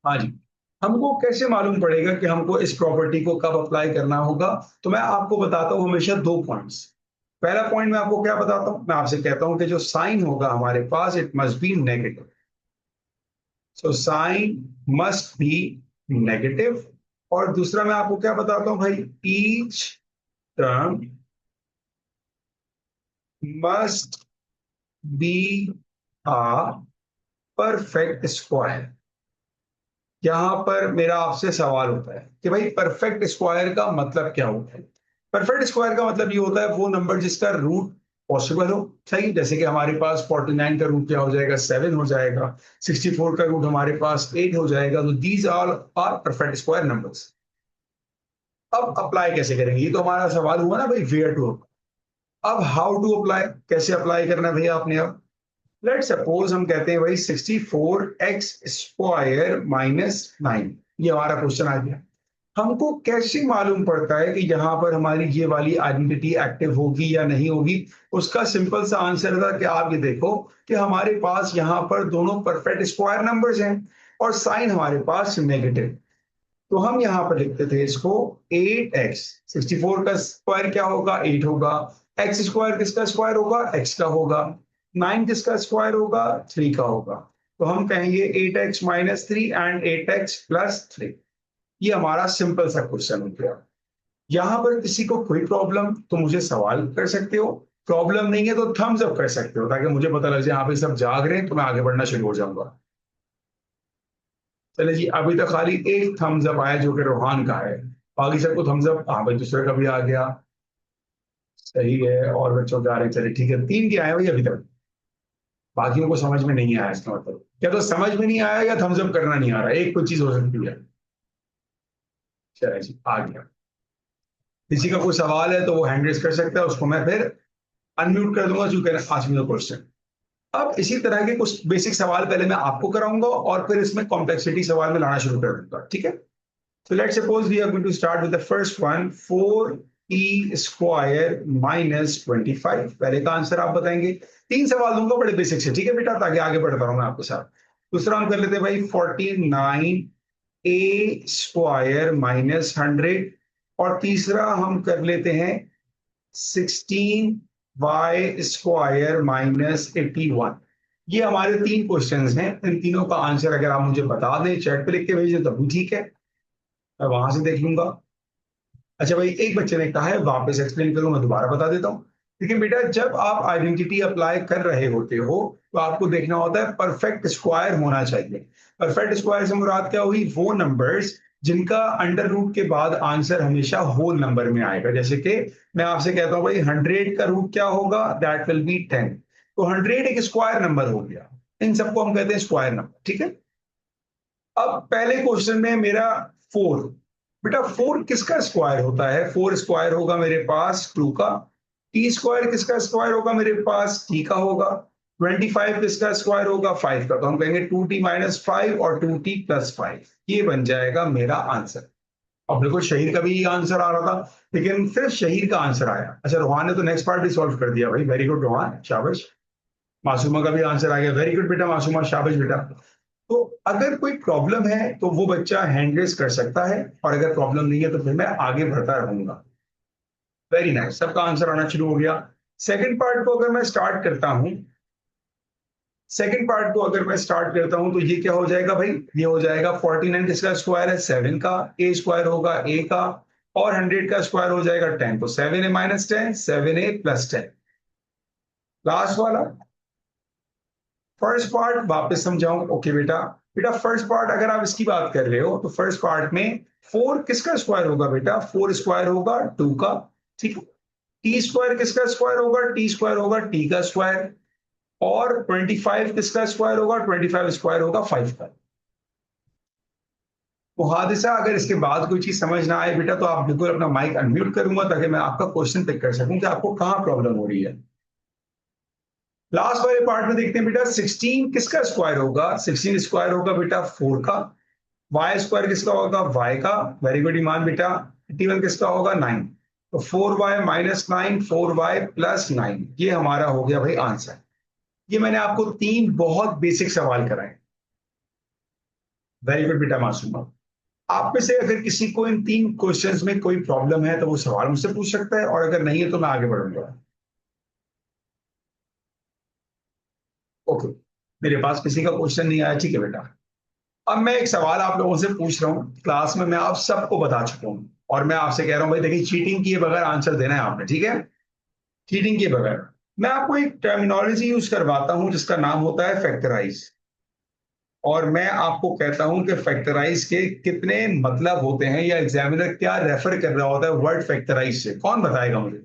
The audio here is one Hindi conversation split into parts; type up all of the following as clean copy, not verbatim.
हाँ जी। हमको कैसे मालूम पड़ेगा कि हमको इस प्रॉपर्टी को कब अप्लाई करना होगा? तो मैं आपको बताता हूँ हमेशा दो पॉइंट्स। पहला पॉइंट मैं आपको क्या बताता हूँ, मैं आपसे कहता हूँ कि जो साइन होगा हमारे पास it must be negative. So sign must be negative. और दूसरा मैं आपको क्या बताता हूँ भाई, each term must be a perfect square. यहां पर मेरा आपसे सवाल होता है कि भाई परफेक्ट स्क्वायर का मतलब क्या होता है? परफेक्ट स्क्वायर का मतलब ये होता है वो नंबर जिसका रूट पॉसिबल हो। सही, जैसे कि हमारे पास 49 का रूट क्या हो जाएगा, 7 हो जाएगा। 64 का रूट हमारे पास 8 हो जाएगा। तो these all are perfect square numbers. अब अप्लाई कैसे करेंगे, ये तो हमारा सवाल हुआ ना भाई, वेयर टू। अब हाउ टू अप्लाई, कैसे अप्लाई करना है भैया आपने? अब लेट सपोज हम कहते हैं भाई 64x स्क्वायर माइनस 9, ये हमारा क्वेश्चन आ गया। हमको कैसे मालूम पड़ता है कि यहाँ पर हमारी ये वाली आइडेंटिटी एक्टिव होगी या नहीं होगी? उसका सिंपल सा आंसर था कि आप ये देखो कि हमारे पास यहाँ पर दोनों परफेक्ट स्क्वायर नंबर्स हैं और साइन हमारे पास नेगेटिव। तो हम यहाँ पर लिखते थे इसको 8x। 64 का स्क्वायर क्या होगा, 8 होगा। एक्स स्क्वायर किसका स्क्वायर होगा, x का होगा। 9 किसका स्क्वायर होगा, 3 का होगा। तो हम कहेंगे 8x minus 3 and 8x plus 3। ये हमारा सिंपल सा क्वेश्चन हो गया। यहां पर किसी को कोई प्रॉब्लम तो मुझे सवाल कर सकते हो, प्रॉब्लम नहीं है तो थम्स अप कर सकते हो, ताकि मुझे पता लग जाए यहाँ पे सब जाग रहे हैं तो मैं आगे बढ़ना शुरू हो जाऊंगा। चले जी, अभी तक खाली एक थम्स अप आया जो कि रोहान का है। बाकी सबको थम्स अप, हाँ भाई दूसरे का भी आ गया। सही है, और बच्चों के आ रहे हैं, चलिए ठीक है, 3 के आए भाई अभी तक। बाकियों को समझ में नहीं आया, इसका मतलब क्या तो समझ में नहीं आया या थम्स अप करना नहीं आ रहा, एक कोई चीज हो सकती है। चलिए जी, आ गया। किसी का कोई सवाल है तो वो हैंड रेस कर सकता है, उसको मैं फिर अनम्यूट कर दूंगा, you can ask me the question. अब इसी तरह के कुछ बेसिक सवाल पहले मैं आपको कराऊंगा और फिर इसमें कॉम्प्लेक्सिटी सवाल में लाना शुरू कर दूंगा, ठीक है? So let's suppose we are going to start with the first one, 4e square minus 25। पहले का आंसर आप बताएंगे। 3 सवाल दूंगा बड़े बेसिक से, ठीक है बेटा, ताकि आगे बढ़ता रहूं मैं आपके साथ। दूसरा हम कर लेते हैं भाई 49a स्क्वायर माइनस 100। और तीसरा हम कर लेते हैं 16y स्क्वायर माइनस 81। ये हमारे 3 क्वेश्चंस हैं। इन तीनों का आंसर अगर आप मुझे बता दें, चैट पे लिख के भेजें तब भी ठीक है, मैं वहां से देख लूंगा। अच्छा भाई, एक बच्चे ने कहा है वापस एक्सप्लेन करूं, मैं दोबारा बता देता हूं। लेकिन बेटा, जब आप आइडेंटिटी अप्लाई कर रहे होते हो तो आपको देखना होता है परफेक्ट स्क्वायर होना चाहिए। परफेक्ट स्क्वायर से मुराद क्या हुई, वो नंबर्स जिनका अंडर रूट के बाद आंसर हमेशा होल नंबर में आएगा। जैसे कि मैं आपसे कहता हूं भाई 100 का रूट क्या होगा, दैट विल बी 10। तो 100 एक स्क्वायर नंबर हो गया। इन सबको हम कहते हैं स्क्वायर नंबर, ठीक है? अब पहले क्वेश्चन में मेरा 4। बेटा 4 किसका स्क्वायर होता है? 4 स्क्वायर होगा मेरे पास 2 का। टी स्क्वायर किसका स्क्वायर होगा मेरे पास, टी का होगा। 25 किसका स्क्वायर होगा, 5 का। तो हम कहेंगे 2t माइनस 5 और 2t प्लस 5। ये बन जाएगा मेरा आंसर। अब बिल्कुल शहीर का भी आंसर आ रहा था, लेकिन सिर्फ शहीर का आंसर आया। अच्छा, रोहान ने तो नेक्स्ट पार्ट भी सॉल्व कर दिया भाई, वेरी गुड रोहान, शाबाश। मासूमा का भी आंसर आ गया, वेरी गुड बेटा मासूमा, शाबाश बेटा। तो अगर कोई प्रॉब्लम है तो वो बच्चा हैंड रेस कर सकता है, और अगर प्रॉब्लम नहीं है तो फिर मैं आगे बढ़ता रहूंगा। वेरी नाइस, सबका आंसर आना शुरू हो गया। सेकंड पार्ट को अगर मैं स्टार्ट करता हूं, सेकंड पार्ट को अगर मैं स्टार्ट करता हूं तो ये क्या हो जाएगा भाई, ये हो जाएगा 49 किसका स्क्वायर है, 7 का। ए स्क्वायर होगा ए का, और 100 का स्क्वायर हो जाएगा 10। तो 7a minus 10, 7a plus 10। Last वाला फर्स्ट पार्ट वापस समझाऊं, ओके बेटा। बेटा फर्स्ट पार्ट अगर आप इसकी बात कर रहे हो तो फर्स्ट पार्ट में 4 किसका स्क्वायर होगा बेटा, 4 स्क्वायर होगा 2 का, ठीक है। टी स्क्वायर किसका स्क्वायर होगा, टी स्क्वायर होगा टी का स्क्वायर। और 25 किसका स्क्वायर होगा, 25 स्क्वायर होगा 5 का। तो हादिसा अगर इसके बाद कोई चीज समझ ना आए बेटा, तो आप बिल्कुल अपना माइक अनम्यूट करूंगा ताकि मैं आपका क्वेश्चन पिक कर सकूं कि आपको कहां प्रॉब्लम हो रही है। लास्ट वाले पार्ट में देखते हैं बेटा, 16 किसका स्क्वायर होगा, 16 स्क्वायर होगा बेटा 4 का। वाई स्क्वायर किसका होगा, वाई का, वेरी गुड ईमान बेटा। 81 किसका होगा, 9। तो 4y माइनस 9, 4y प्लस 9, ये हमारा हो गया भाई आंसर। ये मैंने आपको 3 बहुत बेसिक सवाल कराए। वेरी गुड बेटा मासूम। आप में से अगर किसी को इन 3 क्वेश्चंस में कोई प्रॉब्लम है तो वो सवाल मुझसे पूछ सकता है, और अगर नहीं है तो मैं आगे बढ़ूंगा। ओके, मेरे पास किसी का क्वेश्चन नहीं आया, ठीक है बेटा। अब मैं एक सवाल आप लोगों से पूछ रहा हूँ, क्लास में मैं आप सबको बता चुका हूँ, और मैं आपसे कह रहा हूँ भाई देखिए, चीटिंग किए बगैर आंसर देना है आपने, ठीक है? चीटिंग किए बगैर। मैं आपको एक टर्मिनोलॉजी यूज करवाता हूँ जिसका नाम होता है फैक्टराइज, और मैं आपको कहता हूं कि फैक्टराइज के कितने मतलब होते हैं, या एग्जामिनर क्या रेफर कर रहा होता है वर्ड फैक्टराइज से। कौन बताएगा मुझे?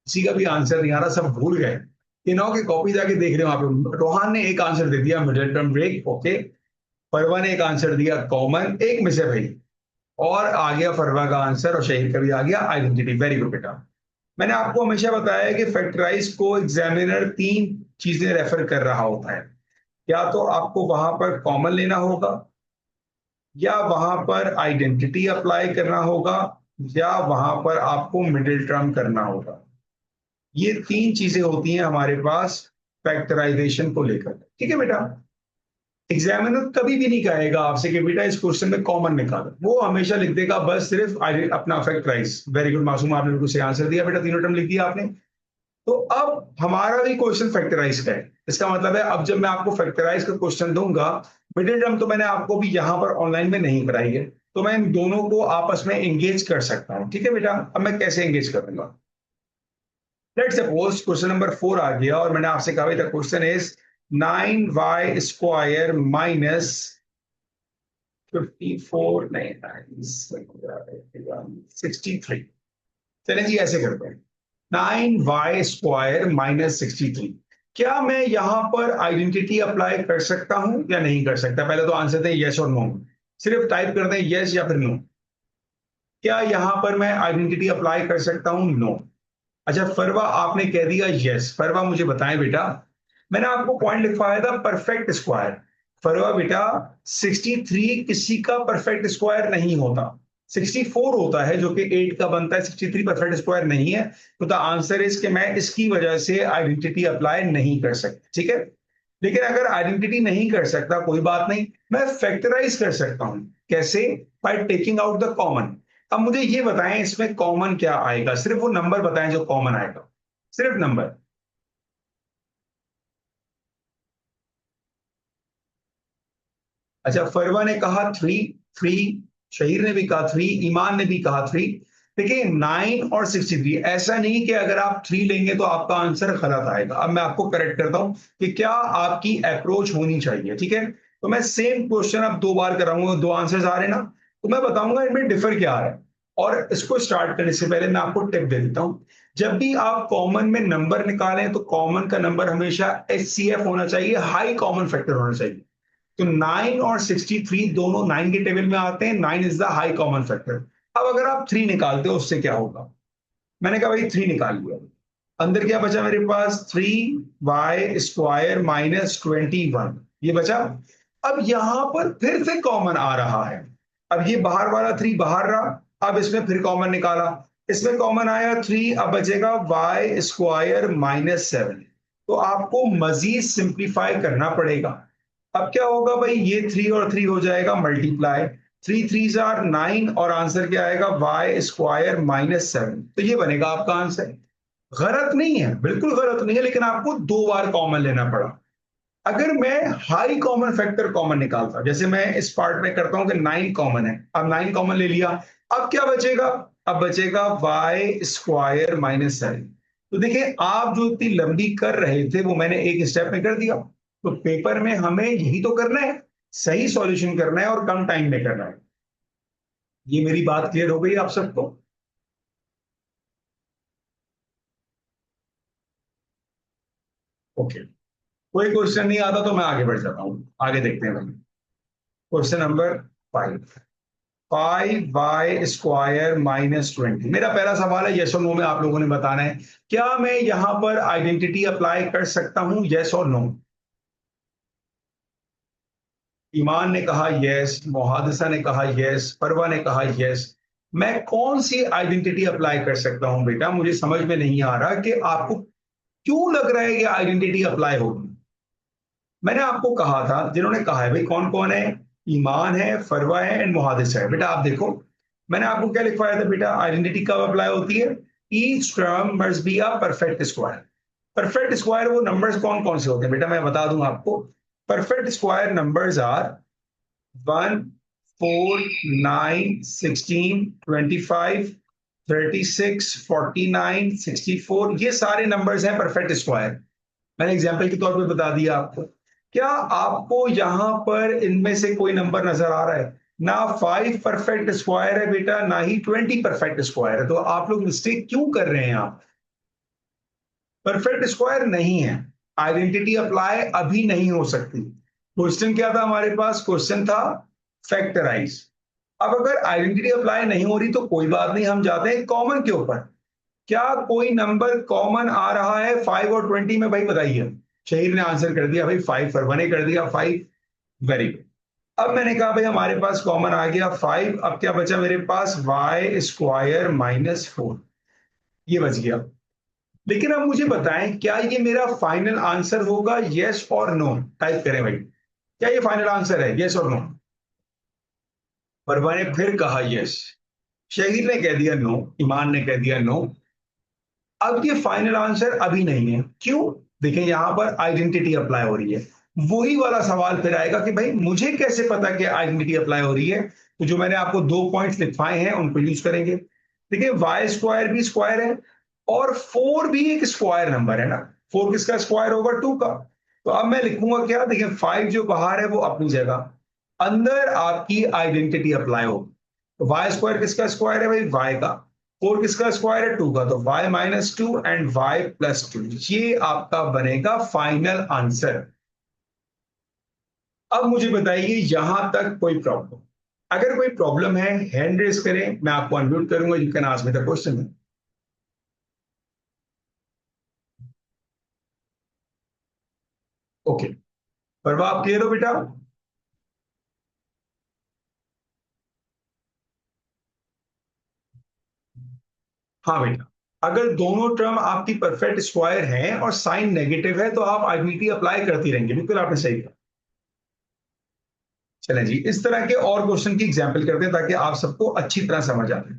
किसी का भी आंसर नहीं आ रहा, सब भूल गए। तीनों की कॉपी जाके देख रहे हो वहां पे। रोहान ने एक आंसर दे दिया, मिडिल टर्म ब्रेक, ओके। फरवा ने एक आंसर दिया, कॉमन, एक में से भाई। और आ गया फरवा का आंसर, और शहीद का भी आ गया, आइडेंटिटी। वेरी गुड बेटा। मैंने आपको हमेशा बताया कि फैक्टराइज को एग्जामिनर 3 चीजें रेफर कर रहा होता है। या तो आपको वहां पर कॉमन लेना होगा, या वहां पर आइडेंटिटी अप्लाई करना होगा, या वहां पर आपको मिडिल टर्म करना होगा। ये 3 चीजें होती हैं हमारे पास फैक्टराइजेशन को लेकर, ठीक है बेटा? एग्जामिनर कभी भी नहीं कहेगा आपसे कि बेटा इस क्वेश्चन में कॉमन निकालो, वो हमेशा लिख देगा बस सिर्फ अपना फैक्टराइज। वेरी गुड मासूम, आपने बिल्कुल सही आंसर दिया बेटा, तीनों टर्म लिख दिया आपने। तो अब हमारा भी क्वेश्चन फैक्टराइज का है। इसका मतलब है अब जब मैं आपको फैक्टराइज का क्वेश्चन दूंगा, मिडिल टर्म तो मैंने आपको भी यहां पर ऑनलाइन में नहीं कराई है, तो मैं इन दोनों को आपस में एंगेज कर सकता हूं, ठीक है बेटा? अब मैं कैसे एंगेज करूंगा? लेट सपोज क्वेश्चन नंबर 4 आ गया, और मैंने आपसे कहा था क्वेश्चन इज 9y² माइनस 54 नहीं 63। चलें जी, ऐसे करते हैं। 9y² minus 63। क्या मैं यहां पर आइडेंटिटी अप्लाई कर सकता हूं या नहीं कर सकता? पहले तो आंसर दें यस और नो। सिर्फ टाइप कर दें यस या फिर नो। क्या यहां पर मैं आइडेंटिटी अप्लाई कर सकता हूं? नो। अच्छा फरवा, आपने कह दिया यस। फरवा मुझे बताएं बेटा, मैंने आपको पॉइंट लिखवाया था परफेक्ट स्क्वायर। फरवा बेटा, 63 किसी का परफेक्ट स्क्वायर नहीं होता। 64 होता है जो कि 8 का बनता है, 63 परफेक्ट स्क्वायर नहीं है। तो द आंसर इज कि मैं इसकी वजह से आइडेंटिटी अप्लाई नहीं कर सकता, ठीक है? लेकिन अगर आइडेंटिटी नहीं कर सकता, कोई बात नहीं, मैं फैक्टराइज कर सकता हूं। कैसे? By taking out the common. अब मुझे ये बताएं इसमें कॉमन क्या आएगा, सिर्फ वो नंबर बताएं जो कॉमन आएगा, सिर्फ नंबर। अच्छा फरवा ने कहा 3, शहीर ने भी कहा 3, ईमान ने भी कहा 3। देखिए 9 और 63, ऐसा नहीं कि अगर आप 3 लेंगे तो आपका आंसर गलत आएगा। अब मैं आपको करेक्ट करता हूं कि क्या आपकी अप्रोच होनी चाहिए, ठीक है? तो मैं सेम क्वेश्चन अब 2 बार कराऊंगा, 2 आंसर्स आ रहे हैं ना, तो मैं बताऊंगा इनमें डिफर क्या है। और इसको स्टार्ट करने से पहले मैं आपको टिप दे देता हूं। जब भी आप कॉमन में नंबर निकालें तो कॉमन का नंबर हमेशा HCF होना चाहिए, हाई कॉमन फैक्टर होना चाहिए। तो 9 और 63 दोनों 9 के टेबल में आते हैं, 9 is the high common factor. अब अगर आप 3 निकालते हो उससे क्या होगा? मैंने कहा भाई 3 निकाल लिया, अंदर क्या बचा मेरे पास? 3y² माइनस 21, ये बचा। अब यहां पर फिर से कॉमन आ रहा है। अब ये बाहर वाला 3 बाहर रहा, अब इसमें फिर कॉमन निकाला, इसमें कॉमन आया 3, अब बचेगा y² माइनस 7। तो आपको मजीद सिंप्लीफाई करना पड़ेगा। अब क्या होगा भाई, ये 3 और 3 हो जाएगा मल्टीप्लाई, 3 3 9, और आंसर क्या आएगा? y² minus 7। तो ये बनेगा आपका आंसर। गलत नहीं है, बिल्कुल गलत नहीं है, लेकिन आपको 2 बार कॉमन लेना पड़ा। अगर मैं हाई कॉमन फैक्टर कॉमन निकालता, जैसे मैं इस पार्ट में करता हूं कि 9 कॉमन है, अब 9 कॉमन ले लिया, अब क्या बचेगा? अब बचेगा y² माइनस 7। तो देखिए आप जो इतनी लंबी कर रहे थे वो मैंने एक स्टेप में कर दिया। तो पेपर में हमें यही तो करना है, सही सॉल्यूशन करना है और कम टाइम में करना है। ये मेरी बात क्लियर हो गई आप सबको? ओके, कोई क्वेश्चन नहीं आता तो मैं आगे बढ़ जाता हूँ, आगे देखते हैं। Question number 5, 5y² minus 20। मेरा पहला सवाल है, यस और नो में आप लोगों ने बताना है। क्या मैं यहां पर आइडेंटिटी अप्लाई कर सकता हूं, यस और नो? ईमान ने कहा यस, मुहादिसा ने कहा यस, परवा ने कहा यस। मैं कौन सी आइडेंटिटी अप्लाई कर सकता हूं बेटा? मुझे समझ में नहीं आ रहा कि आपको क्यों लग रहा है कि आइडेंटिटी अप्लाई होगी। मैंने आपको कहा था, जिन्होंने कहा है भाई कौन कौन है, ईमान है, फरवा है एंड मुहादिस है, बेटा आप देखो मैंने आपको क्या लिखवाया था बेटा, आइडेंटिटी कब अप्लाई होती है, each term must be a perfect square. Perfect square वो नंबर्स कौन कौन से होते हैं बेटा, मैं बता दूं आपको। परफेक्ट स्क्वायर नंबर्स आर 1, 4, 9, 16, 25, 36, 49, 64, ये सारे नंबर्स हैं परफेक्ट स्क्वायर। मैंने एग्जाम्पल के तौर पे बता दिया आपको। क्या आपको यहां पर इनमें से कोई नंबर नजर आ रहा है? ना 5 परफेक्ट स्क्वायर है बेटा, ना ही 20 परफेक्ट स्क्वायर है, तो आप लोग मिस्टेक क्यों कर रहे हैं? आप परफेक्ट स्क्वायर नहीं है, आइडेंटिटी अप्लाई अभी नहीं हो सकती। क्वेश्चन क्या था हमारे पास? क्वेश्चन था फैक्टराइज। अब अगर आइडेंटिटी अप्लाई नहीं हो रही तो कोई बात नहीं, हम जाते हैं कॉमन के ऊपर। क्या कोई नंबर कॉमन आ रहा है 5 और 20 में? भाई बताइए। शहीर ने आंसर कर दिया भाई 5, फरवा ने कर दिया 5। Very good. अब मैंने कहा भाई हमारे पास कॉमन आ गया 5, अब क्या बचा मेरे पास? वाई स्क्वायर माइनस 4, ये बच गया। लेकिन अब मुझे बताएं क्या ये मेरा फाइनल आंसर होगा? यस और नो टाइप करें भाई, क्या ये फाइनल आंसर है, यस और नो? फरवा ने फिर कहा यस, शहीर ने कह दिया नो, ईमान ने कह दिया नो। अब ये फाइनल आंसर अभी नहीं है, क्यों? देखें यहां पर आइडेंटिटी अप्लाई हो रही है। वही वाला सवाल फिर आएगा कि भाई मुझे कैसे पता कि आइडेंटिटी अप्लाई हो रही है? तो जो मैंने आपको 2 पॉइंट्स लिखवाए हैं उनको यूज करेंगे। देखिए वाई स्क्वायर भी स्क्वायर है और 4 भी एक स्क्वायर नंबर है ना। 4 किसका स्क्वायर होगा? 2 का। तो अब मैं लिखूंगा क्या? देखिए 5 जो बाहर है वो अपनी जगह, अंदर आपकी आइडेंटिटी अप्लाई होगी। तो वाई स्क्वायर किसका स्क्वायर है भाई? वाई का। 4 किसका स्क्वायर है? 2 का। तो y minus 2 and y plus 2, ये आपका बनेगा फाइनल आंसर। अब मुझे बताइए यहां तक कोई प्रॉब्लम? अगर कोई प्रॉब्लम है हैंड रेस करें, मैं आपको अनम्यूट करूंगा, you can ask me the question. Okay, पर आप क्लियर हो बेटा? हाँ बेटा, अगर दोनों टर्म आपकी परफेक्ट स्क्वायर हैं और साइन नेगेटिव है तो आप आइडेंटिटी अप्लाई करती रहेंगे, बिल्कुल आपने सही कहा। चलें जी, इस तरह के और क्वेश्चन की एग्जाम्पल करते हैं ताकि आप सबको अच्छी तरह समझ आ जाए।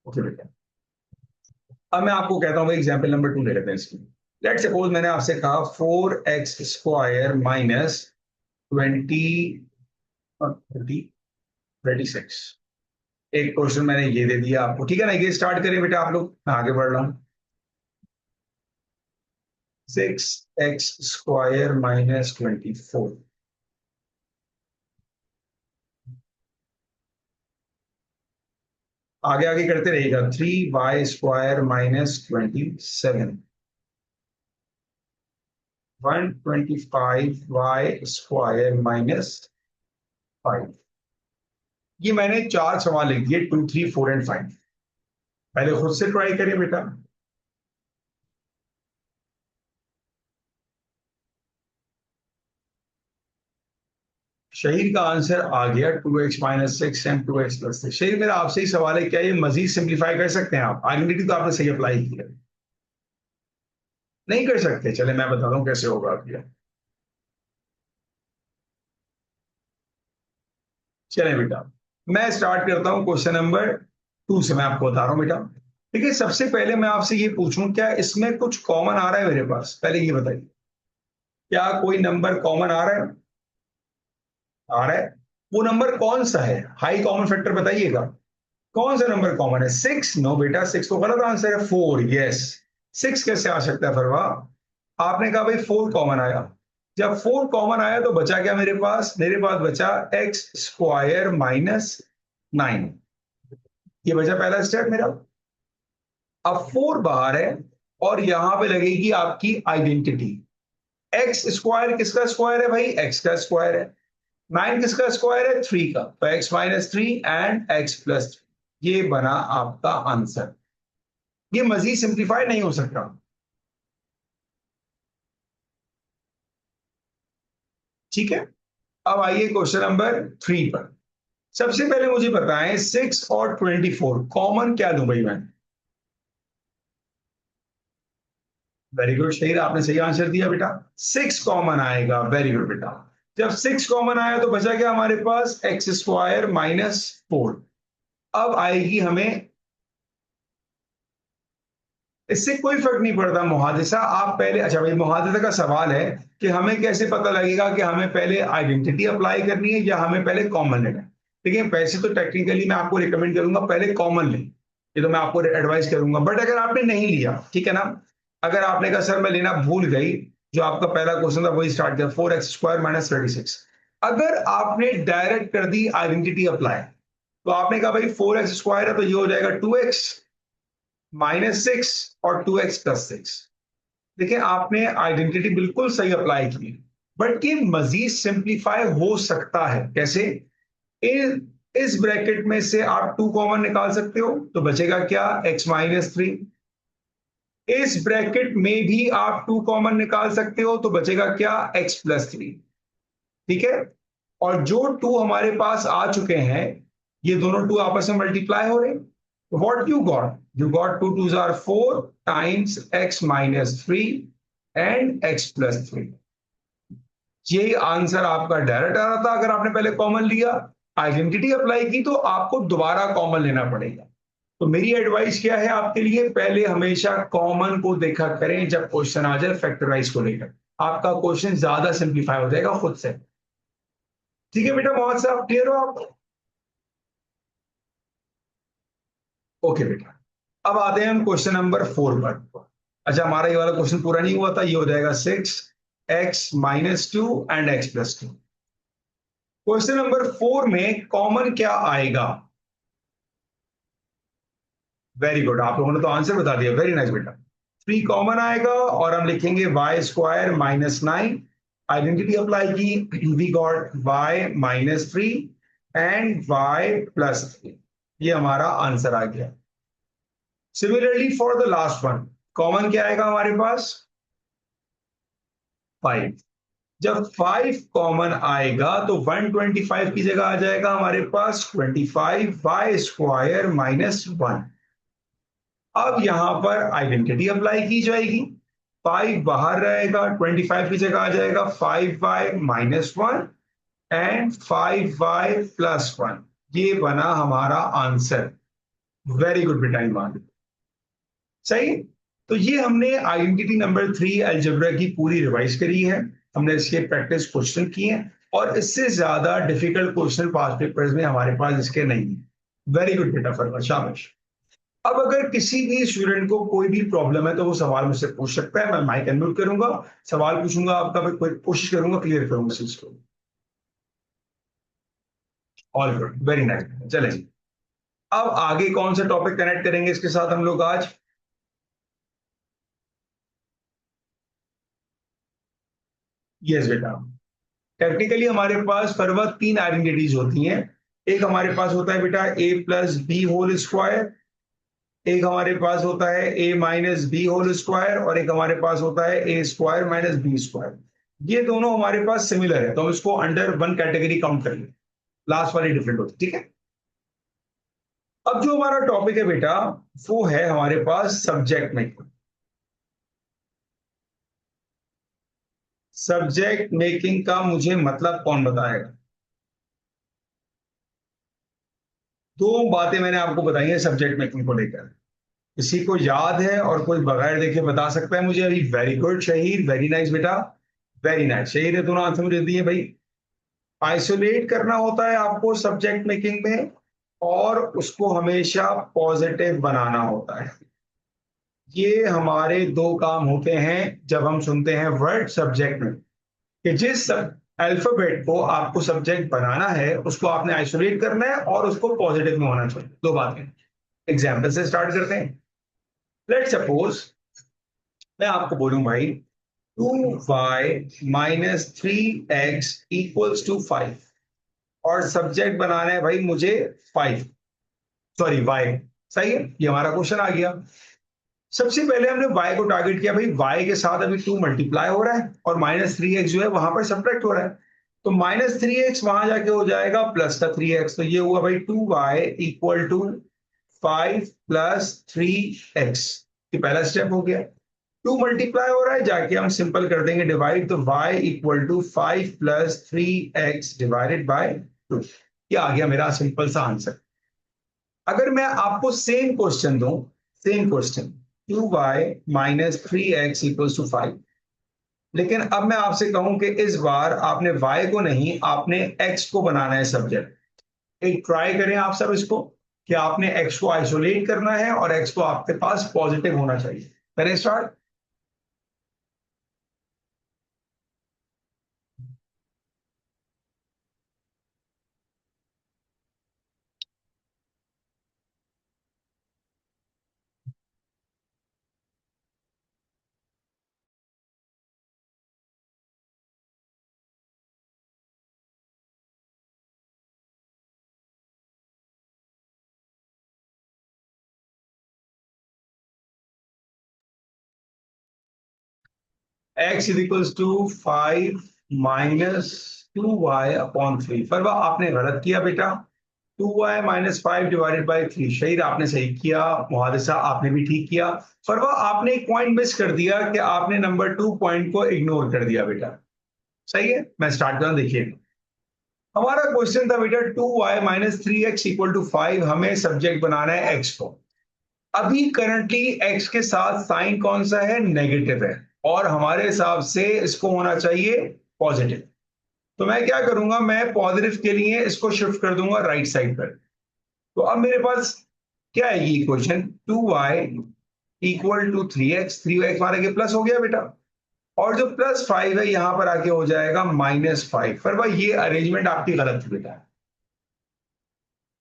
ओके बेटा, अब मैं आपको कहता हूं एग्जाम्पल नंबर 2 ले लेते हैं इसकी। लेट सपोज मैंने आपसे कहा 4x² माइनस 26। एक क्वेश्चन मैंने ये दे दिया आपको, ठीक है ना? ये स्टार्ट करें बेटा आप लोग, मैं आगे बढ़ रहा हूं। 6x² माइनस 24, आगे आगे करते रहेगा। 3y² minus 27, 125y² minus 5। ये मैंने 4 सवाल लिख दिए, 2, 3, 4 एंड 5। पहले खुद से ट्राई करें बेटा। शहीर का आंसर आ गया 2x-6 एंड 2x+6। शहीर मेरा आपसे ही सवाल है, क्या ये मजीद सिंप्लीफाई कर सकते हैं आप? आइडेंटिटी तो आपने सही अप्लाई की है, नहीं कर सकते? चले मैं बताता हूँ कैसे होगा आप ये। चले बेटा, मैं स्टार्ट करता हूँ क्वेश्चन नंबर 2 से, मैं आपको बता रहा हूँ बेटा। देखिए सबसे पहले मैं आपसे ये पूछूं, क्या इसमें कुछ कॉमन आ रहा है मेरे पास? पहले ये बताइए, क्या कोई नंबर कॉमन आ रहा है? आ रहा है। वो नंबर कौन सा है? हाई कॉमन फैक्टर बताइएगा। कौन सा नंबर कॉमन है? 6? नो बेटा, 6 तो गलत आंसर है। 4, यस। 6 कैसे आ सकता है फरवा? आपने कहा भाई 4 कॉमन आया। जब 4 कॉमन आया तो बचा क्या मेरे पास? मेरे पास बचा x² माइनस 9, ये बचा पहला स्टेप मेरा। अब 4 बाहर है और यहां पे लगेगी आपकी आइडेंटिटी। x² किसका स्क्वायर है भाई? x का स्क्वायर है। 9 किसका स्क्वायर है? 3 का। तो x-3 एंड x+3, ये बना आपका आंसर। ये मजीद सिंप्लीफाई नहीं हो सकता। ठीक है, अब आइए क्वेश्चन नंबर 3 पर। सबसे पहले मुझे बताएं 6 और 24 कॉमन क्या लूं भाई मैं? वेरी गुड शहीद, आपने सही आंसर दिया बेटा। 6 कॉमन आएगा, वेरी गुड बेटा। जब 6 कॉमन आया तो बचा क्या हमारे पास? X square minus 4। अब आएगी हमें, इससे कोई फर्क नहीं पड़ता मुहादिसा, आप पहले, अच्छा भाई मुहादिसा का सवाल है कि हमें कैसे पता लगेगा कि हमें पहले आइडेंटिटी अप्लाई करनी है या हमें पहले कॉमन लेना है? देखिए वैसे तो टेक्निकली मैं आपको रिकमेंड करूंगा पहले कॉमन लें, ये तो मैं आपको एडवाइस करूंगा, बट अगर आपने नहीं लिया, ठीक है ना, अगर आपने कहा सर मैं लेना भूल गई, जो आपका पहला क्वेश्चन था वही स्टार्ट किया, 4x² माइनस 36, अगर आपने डायरेक्ट कर दी आइडेंटिटी अप्लाई, तो आपने कहा भाई 4x² है तो ये हो जाएगा 2x माइनस 6 और 2x प्लस 6। देखिए आपने आइडेंटिटी बिल्कुल सही अप्लाई की, बट ये मजीद सिंप्लीफाई हो सकता है। कैसे? इस ब्रैकेट में से आप 2 कॉमन निकाल सकते हो तो बचेगा क्या? x minus 3। इस ब्रैकेट में भी आप 2 कॉमन निकाल सकते हो तो बचेगा क्या? x plus 3। ठीक है, और जो 2 हमारे पास आ चुके हैं, ये दोनों 2 आपस में मल्टीप्लाई हो रहे हैं। What you got? You got 2 2s are 4 times x minus 3 and x plus 3। ये आंसर आपका डायरेक्ट आ रहा था अगर आपने पहले कॉमन लिया, आइडेंटिटी अप्लाई की तो आपको दोबारा कॉमन लेना पड़ेगा। तो मेरी एडवाइस क्या है आपके लिए? पहले हमेशा कॉमन को देखा करें जब क्वेश्चन आ जाए फैक्टराइज को लेकर, आपका क्वेश्चन ज्यादा सिंप्लीफाई हो जाएगा खुद से। ठीक है बेटा, बहुत से आप क्लियर हो आप? ओके बेटा, अब आते हैं हम क्वेश्चन नंबर 4 पर। अच्छा हमारा ये वाला क्वेश्चन पूरा नहीं हुआ था, ये हो जाएगा 6x-2 and x+2। Question number 4 में कॉमन क्या आएगा? वेरी गुड, आप लोगों ने तो आंसर बता दिया, वेरी नाइस बेटा। 3 कॉमन आएगा और हम लिखेंगे y² माइनस 9। आइडेंटिटी अप्लाई की, we got y minus 3 and y plus 3। ये हमारा आंसर आ गया। Similarly for the last one, common क्या आएगा हमारे पास? 5। जब 5 कॉमन आएगा तो 125 की जगह आ जाएगा हमारे पास 25y² माइनस 1। अब यहां पर आइडेंटिटी अप्लाई की जाएगी, 5 बाहर रहेगा, 25 की जगह आ जाएगा 5y minus 1 and 5y plus 1। ये बना हमारा आंसर। वेरी गुड बेटा ईमान, सही। तो ये हमने आइडेंटिटी नंबर 3 अलजेब्रा की पूरी रिवाइज करी है, हमने इसके प्रैक्टिस क्वेश्चन किए हैं, और इससे ज्यादा डिफिकल्ट क्वेश्चन पास पेपर्स में हमारे पास इसके नहीं है। वेरी गुड बेटा फरवर, शाबाश। अब अगर किसी भी स्टूडेंट को कोई भी प्रॉब्लम है तो वो सवाल मुझसे पूछ सकता है, मैं माइक अनम्यूट करूंगा, सवाल पूछूंगा आपका, मैं कोई कोशिश करूंगा क्लियर करूंगा इस चीज को। All good, very nice. चले जी, अब आगे कौन सा टॉपिक कनेक्ट करेंगे इसके साथ हम लोग आज? यस बेटा, टेक्निकली हमारे पास फरवत 3 आइडेंटिटीज होती हैं। एक हमारे पास होता है बेटा a plus B whole square, एक हमारे पास होता है a minus B whole square, और एक हमारे पास होता है a square minus B square. ये दोनों हमारे पास सिमिलर है तो हम इसको अंडर वन कैटेगरी काउंट करेंगे, लास्ट वाली डिफरेंट होती है, ठीक है। अब जो हमारा टॉपिक है बेटा वो है हमारे पास सब्जेक्ट मेकिंग। सब्जेक्ट मेकिंग का मुझे मतलब कौन बताएगा? दो बातें मैंने आपको बताई हैं सब्जेक्ट मेकिंग को लेकर, किसी को याद है और कोई बगैर देखे बता सकता है मुझे अभी? वेरी गुड शहीद, वेरी नाइस बेटा, वेरी नाइस। शहीद ने दोनों आंसर मुझे दिए भाई। आइसोलेट करना होता है आपको सब्जेक्ट मेकिंग में, और उसको हमेशा पॉजिटिव बनाना होता है। ये हमारे दो काम होते हैं जब हम सुनते हैं वर्ड सब्जेक्ट में, कि जिस अल्फाबेट को आपको सब्जेक्ट बनाना है उसको आपने आइसोलेट करना है और उसको पॉजिटिव में होना चाहिए। दो बातें। एग्जाम्पल से स्टार्ट करते हैं। लेट सपोज मैं आपको बोलूं भाई 2y minus 3x equals to 5, और सब्जेक्ट बनाना है भाई मुझे 5, सॉरी y। सही है, ये हमारा क्वेश्चन आ गया। सबसे पहले हमने y को टारगेट किया, भाई y के साथ अभी 2 मल्टीप्लाई हो रहा है और -3x जो है वहां पर सब्ट्रैक्ट हो रहा है, तो -3x वहां जाके हो जाएगा प्लस का 3x, तो ये हुआ भाई 2y equal to 5 plus 3x। ये पहला स्टेप हो गया। 2 मल्टीप्लाई हो रहा है, जाके हम सिंपल कर देंगे डिवाइड, तो y equal to 5 plus 3x divided by 2। ये आ गया मेरा सिंपल सा आंसर। अगर मैं आपको सेम क्वेश्चन दूं, same question 2y minus 3x equals to 5, लेकिन अब मैं आपसे कहूं कि इस बार आपने y को नहीं, आपने x को बनाना है सब्जेक्ट। एक ट्राई करें आप सब इसको, कि आपने x को आइसोलेट करना है और x को आपके पास पॉजिटिव होना चाहिए। करें start. x is equals to 5 minus 2y upon 3। पर वह आपने गलत किया बेटा। 2y माइनस 5 डिवाइडेड बाई 3, शहीद आपने सही किया, मुहादिसा आपने भी ठीक किया। पर वह आपने एक पॉइंट मिस कर दिया कि आपने नंबर 2 पॉइंट को इग्नोर कर दिया बेटा। सही है, मैं स्टार्ट करूं, देखिए हमारा क्वेश्चन था बेटा 2y minus 3x equal to 5, हमें सब्जेक्ट बनाना है x को। अभी करंटली x के साथ साइन कौन सा है, नेगेटिव है, और हमारे हिसाब से इसको होना चाहिए पॉजिटिव। तो मैं क्या करूंगा, मैं पॉजिटिव के लिए इसको शिफ्ट कर दूंगा राइट साइड पर। तो अब मेरे पास क्या है, ये equation 2y equal to 3x, 3x मारे के प्लस हो गया बेटा, और जो +5 है यहां पर आके हो जाएगा -5। पर भाई ये अरेंजमेंट आपकी गलत थी बेटा।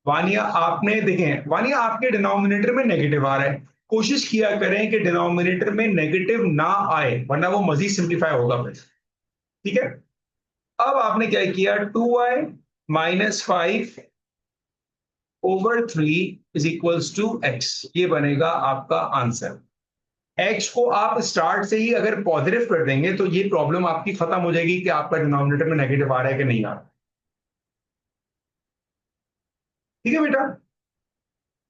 वानिया आपने देखें, वानिया आपके डिनोमिनेटर में नेगेटिव आ रहा है, कोशिश किया करें कि डिनोमिनेटर में नेगेटिव ना आए, वरना वो मजीद सिंप्लीफाई होगा फिर। ठीक है, अब आपने क्या किया, 2y minus 5 over 3 is equals to x, ये बनेगा आपका आंसर। x को आप स्टार्ट से ही अगर पॉजिटिव कर देंगे तो ये प्रॉब्लम आपकी खत्म हो जाएगी कि आपका डिनोमिनेटर में नेगेटिव आ रहा है कि नहीं आ रहा। ठीक है बेटा,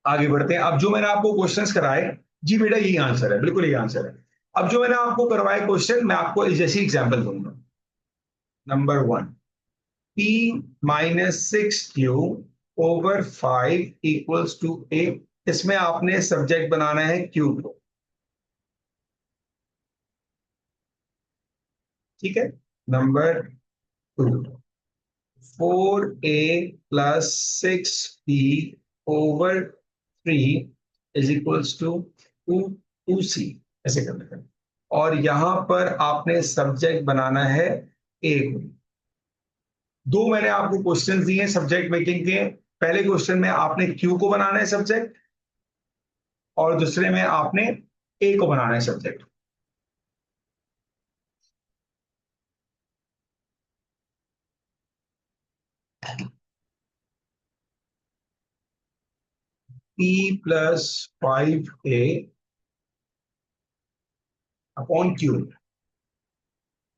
आगे बढ़ते हैं। अब जो मैंने आपको क्वेश्चंस कराए, जी बेटा यही आंसर है, बिल्कुल यही आंसर है। अब जो मैंने आपको करवाए क्वेश्चन, मैं आपको इस जैसी एग्जांपल दूंगा। Number 1, p minus 6q over 5 equals to a। इसमें आपने सब्जेक्ट बनाना है q को। ठीक है, नंबर 2, 4a plus 6b over 3 is equals to 2c। ऐसे कर लेते हैं, और यहां पर आपने सब्जेक्ट बनाना है ए को। दो मैंने आपको क्वेश्चन दिए सब्जेक्ट मेकिंग के। पहले क्वेश्चन में आपने क्यू को बनाना है सब्जेक्ट, और दूसरे में आपने ए को बनाना है subject. P plus 5a upon Q.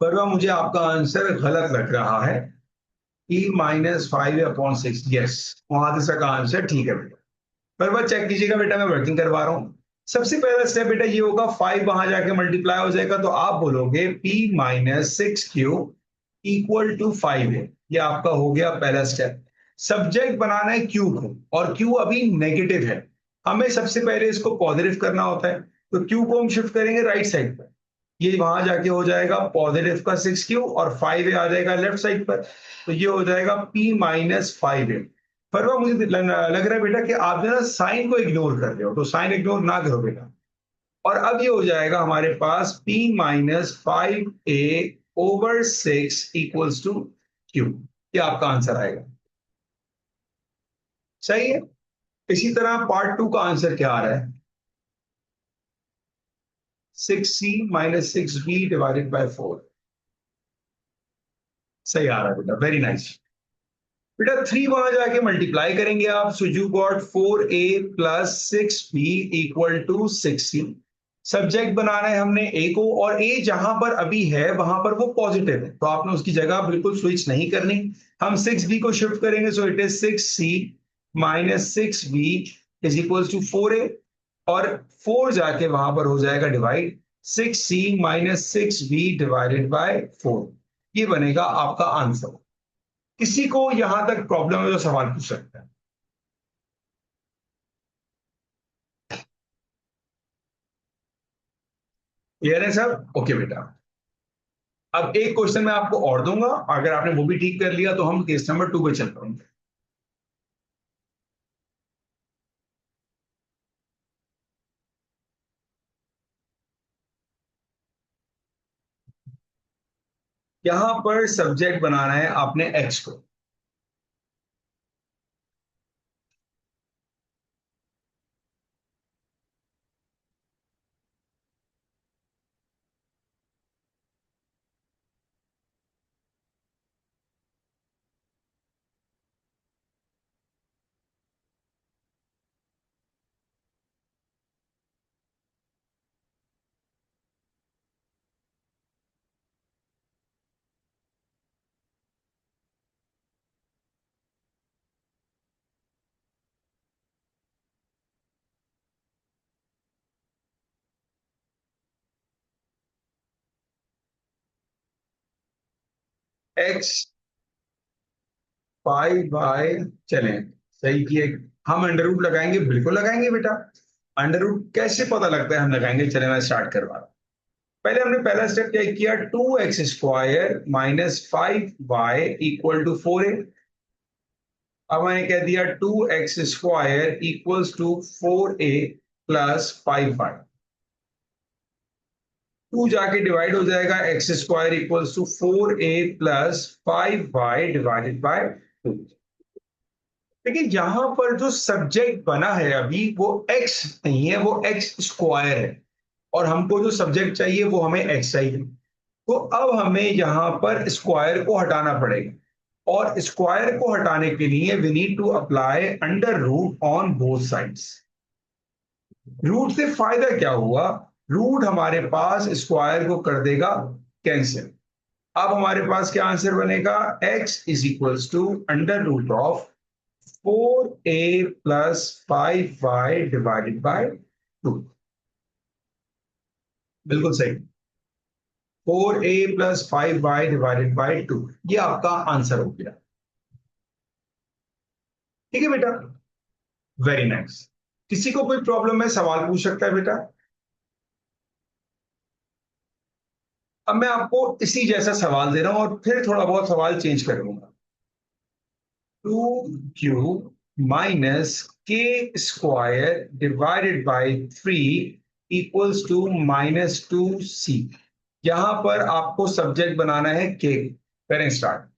पर वह मुझे आपका आंसर गलत लग रहा है। ई माइनस 5 अपॉन 6, यस, वहां से का आंसर ठीक है बेटा। पर वह चेक कीजिएगा बेटा, मैं वर्किंग करवा रहा हूं। सबसे पहला स्टेप बेटा ये होगा, 5 वहां जाके मल्टीप्लाई हो जाएगा, तो आप बोलोगे p minus 6q equal to 5 है। ये आपका हो गया पहला स्टेप। सब्जेक्ट बनाना है q को, और q अभी नेगेटिव है, हमें सबसे पहले इसको पॉजिटिव करना होता है। तो q को हम शिफ्ट करेंगे राइट साइड पर, ये वहां जाके हो जाएगा पॉजिटिव का 6q, और 5 आ जाएगा लेफ्ट साइड पर, तो ये हो जाएगा p माइनस 5। पर वह मुझे लग रहा है बेटा कि आप जो है साइन को इग्नोर कर रहे हो, तो साइन इग्नोर ना करो बेटा। और अब ये हो जाएगा हमारे पास p minus 5a over 6 equals to q। ये आपका आंसर आएगा। सही है। इसी तरह पार्ट 2 का आंसर क्या आ रहा है, 6c minus 6b divided by 4। सही आ रहा है बेटा, वेरी नाइस। बेटा 3 वहां जाके मल्टीप्लाई करेंगे आप, so you got 4a plus 6b equal to 6c। Subject बनाना है हमने ए को, और ए जहां पर अभी है वहां पर वो पॉजिटिव है, तो आपने उसकी जगह बिल्कुल स्विच नहीं करनी। हम 6b को शिफ्ट करेंगे, so it is 6c minus 6b is equal to 4a, और 4 जाके वहां पर हो जाएगा divide, 6c minus 6b divided by 4। ये बनेगा आपका आंसर। किसी को यहां तक प्रॉब्लम है तो सवाल पूछ सकता है। क्लियर है सब? ओके बेटा। अब एक क्वेश्चन मैं आपको और दूंगा, अगर आपने वो भी ठीक कर लिया तो हम केस नंबर 2 पे चल पाएंगे। यहां पर सब्जेक्ट बनाना है आपने एक्स को। एक्स 5 बाय, चलें, सही किए। हम अंडर रूट लगाएंगे, बिल्कुल लगाएंगे बेटा। अंडर रूट कैसे पता लगता है हम लगाएंगे, चले मैं स्टार्ट करवा रहा हूं। पहले हमने पहला स्टेप क्या किया, 2x² minus 5y equal to 4a। अब मैंने कह दिया 2x² equals to 4a plus 5y। 2 जाके डिवाइड हो जाएगा, x² equals to 4a plus 5y divided by 2। लेकिन यहां पर जो सब्जेक्ट बना है अभी वो x नहीं है, वो x² है, और हमको जो सब्जेक्ट चाहिए वो हमें x चाहिए। तो अब हमें यहां पर स्क्वायर को हटाना पड़ेगा, और स्क्वायर को हटाने के लिए we need to apply under root on both sides. Root से फायदा क्या हुआ, रूट हमारे पास स्क्वायर को कर देगा कैंसिल। अब हमारे पास क्या आंसर बनेगा, x is equals to under root of 4a plus 5y divided by 2। बिल्कुल सही, 4a plus 5y divided by 2, ये आपका आंसर हो गया। ठीक है बेटा, वेरी नाइस। किसी को कोई प्रॉब्लम है, सवाल पूछ सकता है बेटा। अब मैं आपको इसी जैसा सवाल दे रहा हूं और फिर थोड़ा बहुत सवाल चेंज करूंगा। 2q minus K square divided by 3 equals to -2c। यहां पर आपको सब्जेक्ट बनाना है के। करें स्टार्ट।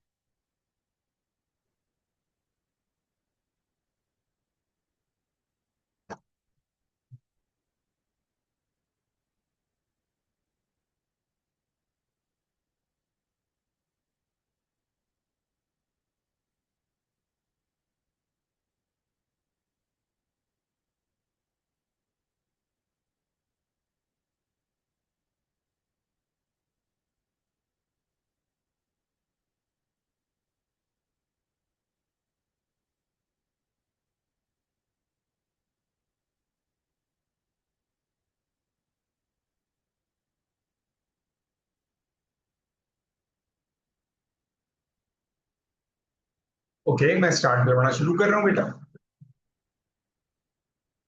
ओके, मैं स्टार्ट करवाना शुरू कर रहा हूं बेटा।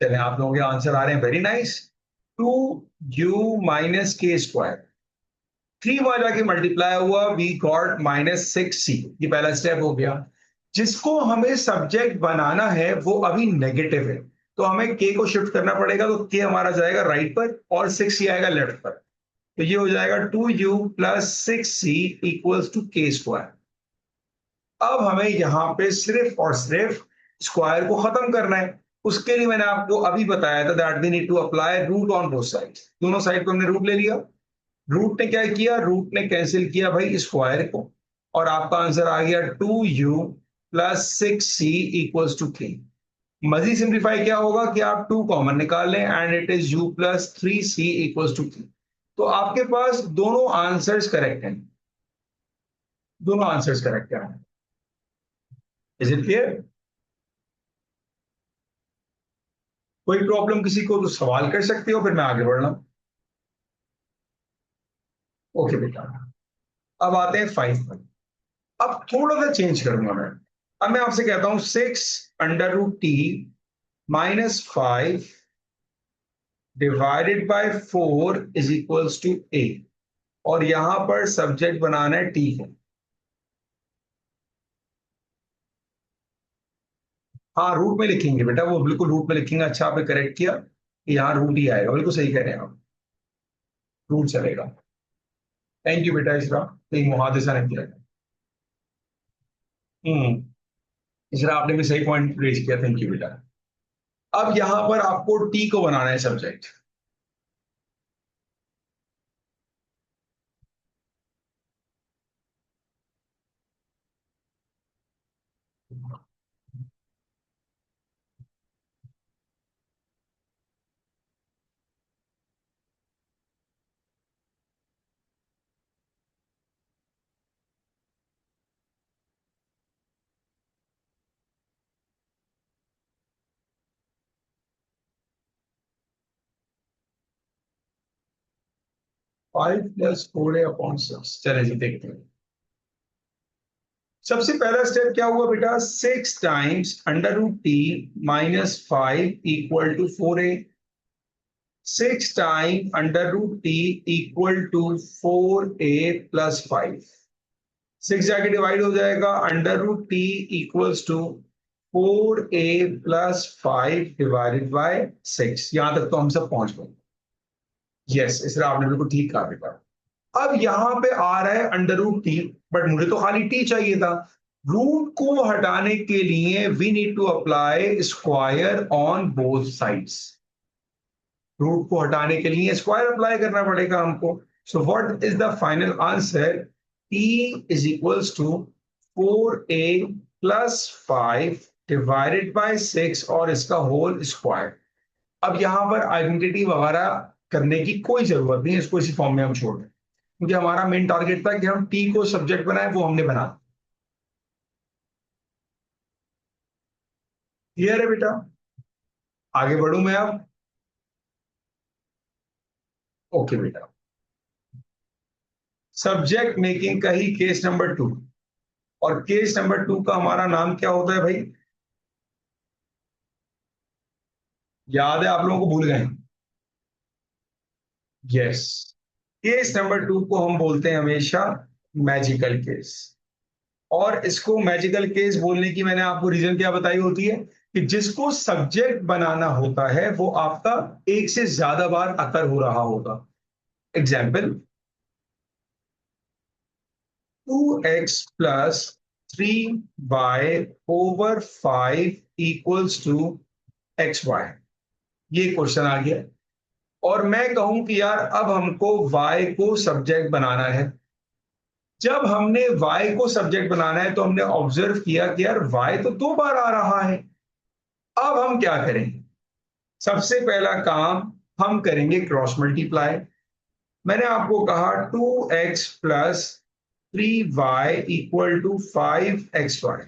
चले, आप लोगों के आंसर आ रहे हैं, very nice. 2u minus K square, 3 वहां जाके मल्टीप्लाई हुआ, वी गॉट -6c। ये पहला स्टेप हो गया। जिसको हमें सब्जेक्ट बनाना है वो अभी नेगेटिव है, तो हमें के को शिफ्ट करना पड़ेगा, तो के हमारा जाएगा राइट पर और 6 आएगा लेफ्ट पर। तो ये हो जाएगा 2u plus 6c equals to K square. अब हमें यहां पे सिर्फ और सिर्फ स्क्वायर को खत्म करना है। उसके लिए मैंने आपको अभी बताया था that we need to apply root on both sides. दोनों साइड को हमने रूट ले लिया। रूट ने क्या किया, रूट ने कैंसिल किया भाई स्क्वायर को, और आपका आंसर आ गया 2u plus 6c equals to 3। मजीद सिंप्लीफाई क्या होगा कि आप 2 कॉमन निकाल लें and it is u+3c equals to 3। तो आपके पास दोनों आंसर्स करेक्ट हैं, दोनों आंसर्स करेक्ट हैं। Is it clear? कोई प्रॉब्लम किसी को तो सवाल कर सकते हो, फिर मैं आगे बढ़ रहा हूं। ओके बेटा, अब आते हैं 5 पर। अब थोड़ा सा चेंज करूंगा मैं। अब मैं आपसे कहता हूं 6√t -5 divided by 4 is equals to a, और यहां पर सब्जेक्ट बनाना है t को। हाँ, रूट में लिखेंगे बेटा, वो बिल्कुल रूट में लिखेंगे। अच्छा आपने करेक्ट किया कि यहाँ रूट ही आएगा, बिल्कुल सही कह रहे हैं आप, रूट चलेगा। थैंक यू बेटा इसरा, कहीं मुहादिसा नहीं किया। हम्म, इसरा आपने भी सही पॉइंट रेज किया, थैंक यू बेटा। अब यहां पर आपको टी को बनाना है सब्जेक्ट। फाइव प्लस 4a/6, चले जी देखते हैं। सबसे पहला स्टेप क्या हुआ बेटा, 6 √t - 5 equal to 4a। 6 √t equal to 4a+5। 6 जाके डिवाइड हो जाएगा, √t equals to 4a+5 divided by 6। यहां तक तो हम सब पहुंच गए। यस, इसलिए आपने बिल्कुल ठीक कहा बेटा। अब यहां पे आ रहा है √t, बट मुझे तो खाली t चाहिए था। रूट को हटाने के लिए we need to apply square on both sides. Root को हटाने के लिए स्क्वायर अप्लाई करना पड़ेगा हमको। So what is the final answer? t is equals to 4a+5 divided by 6 और इसका होल स्क्वायर। अब यहां पर आइडेंटिटी वगैरह करने की कोई जरूरत नहीं है, इसको इसी फॉर्म में हम छोड़ दें, क्योंकि हमारा मेन टारगेट था कि हम टी को सब्जेक्ट बनाए, वो हमने बना। क्लियर है बेटा? आगे बढ़ू मैं अब? ओके बेटा, सब्जेक्ट मेकिंग का ही केस नंबर 2। और केस नंबर 2 का हमारा नाम क्या होता है भाई? याद है आप लोगों को? भूल गए? यस, केस नंबर 2 को हम बोलते हैं हमेशा मैजिकल केस। और इसको मैजिकल केस बोलने की मैंने आपको रीजन क्या बताई होती है कि जिसको सब्जेक्ट बनाना होता है वो आपका एक से ज्यादा बार अकर हो रहा होगा। Example, 2x+3y/5 equals to xy। ये क्वेश्चन आ गया, और मैं कहूं कि यार अब हमको y को सब्जेक्ट बनाना है। जब हमने y को सब्जेक्ट बनाना है तो हमने ऑब्जर्व किया कि यार y तो 2 बार आ रहा है। अब हम क्या करेंगे? सबसे पहला काम हम करेंगे क्रॉस मल्टीप्लाई। मैंने आपको कहा 2x+3y इक्वल टू 5xy।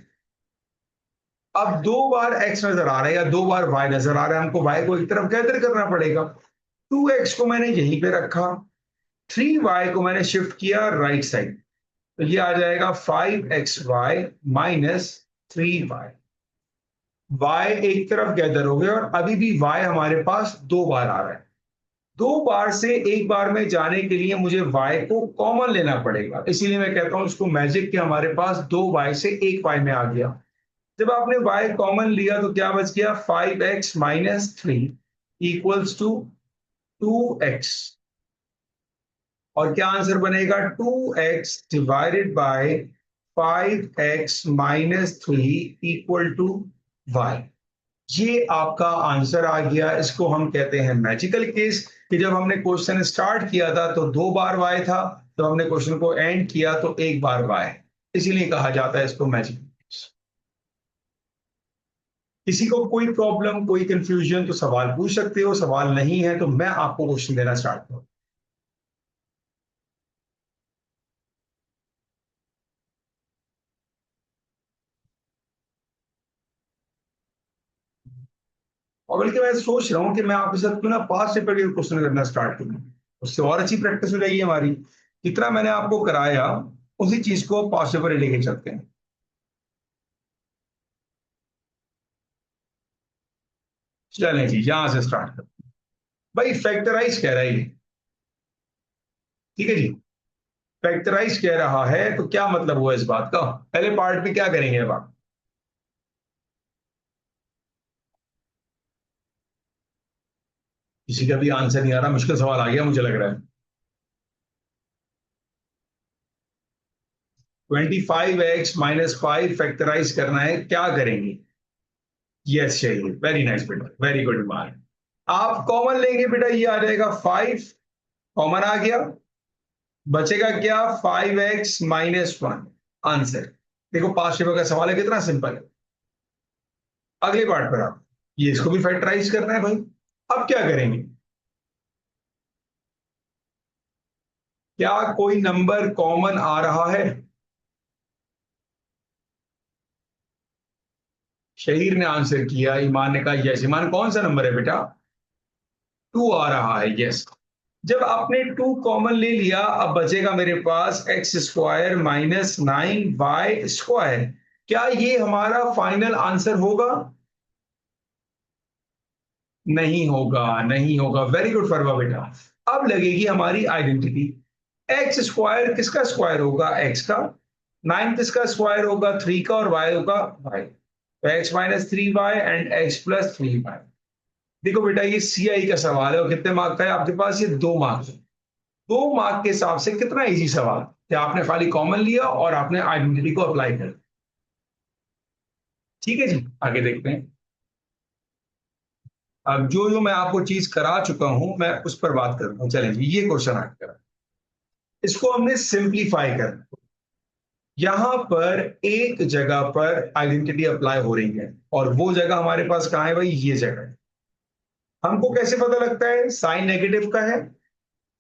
अब 2 बार x नजर आ रहा है या 2 बार y नजर आ रहा है, हमको y को एक तरफ गैदर करना पड़ेगा। 2x को मैंने यहीं पे रखा, 3y को मैंने शिफ्ट किया राइट साइड, तो ये आ जाएगा 5xy माइनस 3y। y एक तरफ गैदर हो गया, और अभी भी y हमारे पास 2 बार आ रहा है। 2 बार से एक बार में जाने के लिए मुझे y को कॉमन लेना पड़ेगा, इसीलिए मैं कहता हूं उसको मैजिक के हमारे पास 2y से 1y में आ गया। जब आपने y कॉमन लिया तो क्या बच गया? 5x minus 3 equals to 2x। और क्या आंसर बनेगा? 2x divided by 5x minus 3 equal to y। ये आपका आंसर आ गया। इसको हम कहते हैं मैजिकल केस, कि जब हमने क्वेश्चन स्टार्ट किया था तो 2 बार y था, तो हमने क्वेश्चन को एंड किया तो 1 बार y, इसीलिए कहा जाता है इसको मैजिकल केस। किसी को कोई प्रॉब्लम, कोई कंफ्यूजन तो सवाल पूछ सकते हो, सवाल नहीं है तो मैं आपको क्वेश्चन देना स्टार्ट करूँ। और बल्कि मैं सोच रहा हूँ कि मैं आपके साथ क्यों ना पास्ट पेपर के क्वेश्चन करना स्टार्ट करूँ, उससे और अच्छी प्रैक्टिस हो जाएगी हमारी। जितना मैंने आपको कराया उसी चीज को पास्ट पेपर लेके चलते हैं। चलें जी, यहां से स्टार्ट करते हैं। भाई फैक्टराइज कह रहा है ये, ठीक है जी। फैक्टराइज कह रहा है तो क्या मतलब हुआ इस बात का? पहले पार्ट में क्या करेंगे अब आप? किसी का भी आंसर नहीं आ रहा, मुश्किल सवाल आ गया मुझे लग रहा है। 25x-5 फैक्टराइज करना है, क्या करेंगे? यस, चाहिए, वेरी नाइस बेटा, वेरी गुड मार्क। आप कॉमन लेंगे बेटा, ये आ जाएगा 5, कॉमन आ गया, बचेगा क्या? 5x-1 answer. देखो पांच पेपर का सवाल है, कितना सिंपल है। अगले पार्ट पर आप, ये इसको भी फैक्टराइज करना है भाई। अब क्या करेंगे? क्या कोई नंबर कॉमन आ रहा है? शहीर ने आंसर किया, ईमान ने कहा यस। ईमान, कौन सा नंबर है बेटा? 2 आ रहा है, यस। जब आपने 2 कॉमन ले लिया, अब बचेगा मेरे पास x² - 9y²। क्या ये हमारा फाइनल आंसर होगा? नहीं होगा, नहीं होगा। वेरी गुड फरवा बेटा। अब लगेगी हमारी आइडेंटिटी। एक्स स्क्वायर किसका स्क्वायर होगा? एक्स का। 9 किसका स्क्वायर होगा? 3 का। और वाई होगा वाई, तो x-3y एंड x+3y। देखो बेटा, ये सीआई का सवाल है और कितने मार्क का है आपके पास? ये 2 मार्क। 2 मार्क के हिसाब से कितना इजी सवाल कि आपने खाली कॉमन लिया और आपने आइडेंटिटी को अप्लाई कर। ठीक है जी, आगे देखते हैं। अब जो जो मैं आपको चीज करा चुका हूं मैं उस पर बात करता हूं। चलें जी, ये क्वेश्चन आगे करा, इसको हमने सिंप्लीफाई करना। यहां पर एक जगह पर आइडेंटिटी अप्लाई हो रही है और वो जगह हमारे पास कहां है भाई? ये जगह है। हमको कैसे पता लगता है? साइन नेगेटिव का है,